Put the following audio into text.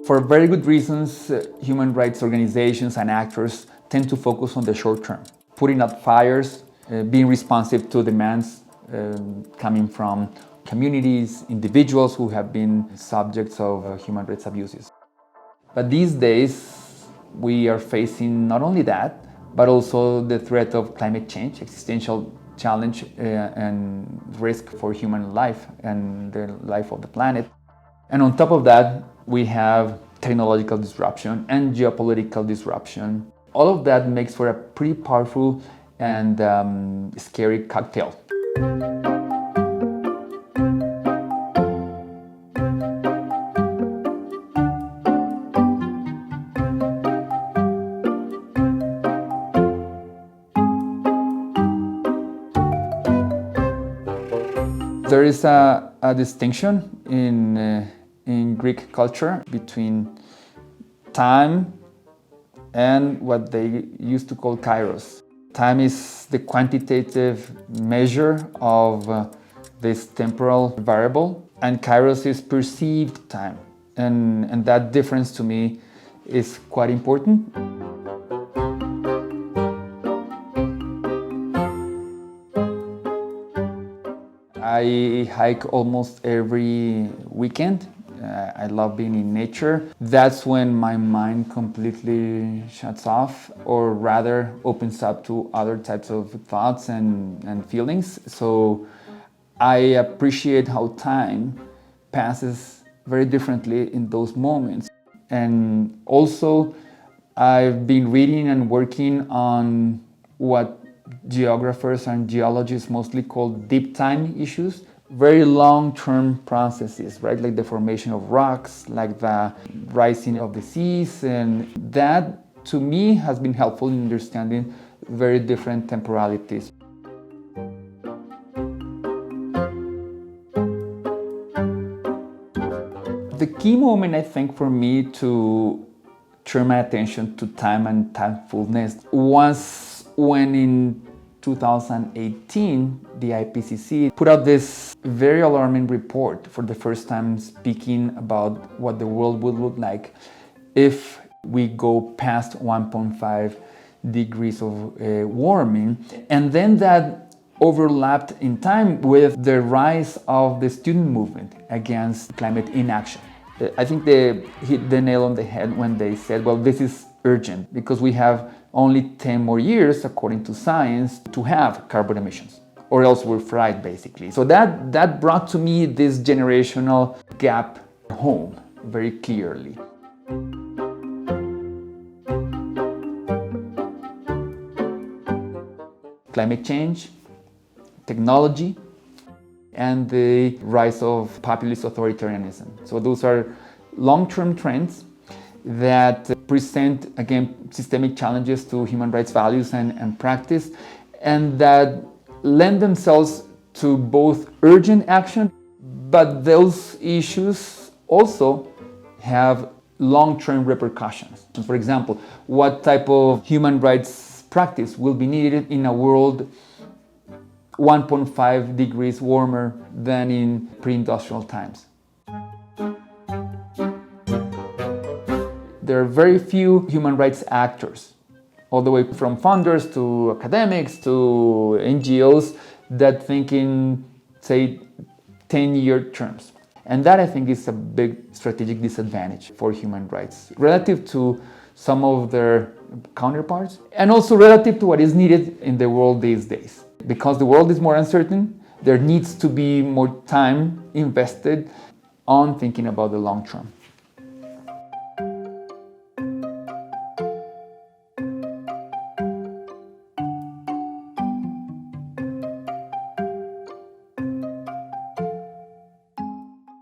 For very good reasons, human rights organizations and actors tend to focus on the short term, putting out fires, being responsive to demands coming from communities, individuals who have been subjects of human rights abuses. But these days, we are facing not only that, but also the threat of climate change, existential challenge and risk for human life and the life of the planet. And on top of that, we have technological disruption and geopolitical disruption. All of that makes for a pretty powerful and scary cocktail. There is a distinction in Greek culture between time and what they used to call kairos. Time is the quantitative measure of this temporal variable, and kairos is perceived time. And that difference to me is quite important. I hike almost every weekend. I love being in nature. That's when my mind completely shuts off, or rather opens up to other types of thoughts and feelings. So I appreciate how time passes very differently in those moments. And also, I've been reading and working on what geographers and geologists mostly call deep time issues. Very long-term processes, right? Like the formation of rocks, like the rising of the seas, and that to me has been helpful in understanding very different temporalities. The key moment, I think, for me to turn my attention to time and timefulness was when in 2018, the IPCC put out this very alarming report for the first time, speaking about what the world would look like if we go past 1.5 degrees of warming. And then that overlapped in time with the rise of the student movement against climate inaction. I think they hit the nail on the head when they said, well, this is urgent because we have only 10 more years, according to science, to have carbon emissions, or else we're fried, basically. So that brought to me this generational gap home very clearly. Climate change, technology, and the rise of populist authoritarianism. So those are long-term trends that present, again, systemic challenges to human rights values and practice, and that lend themselves to both urgent action, but those issues also have long-term repercussions. For example, what type of human rights practice will be needed in a world 1.5 degrees warmer than in pre-industrial times? There are very few human rights actors, all the way from funders to academics to NGOs, that think in, say, 10-year terms. And that, I think, is a big strategic disadvantage for human rights relative to some of their counterparts, and also relative to what is needed in the world these days. Because the world is more uncertain, there needs to be more time invested on thinking about the long term.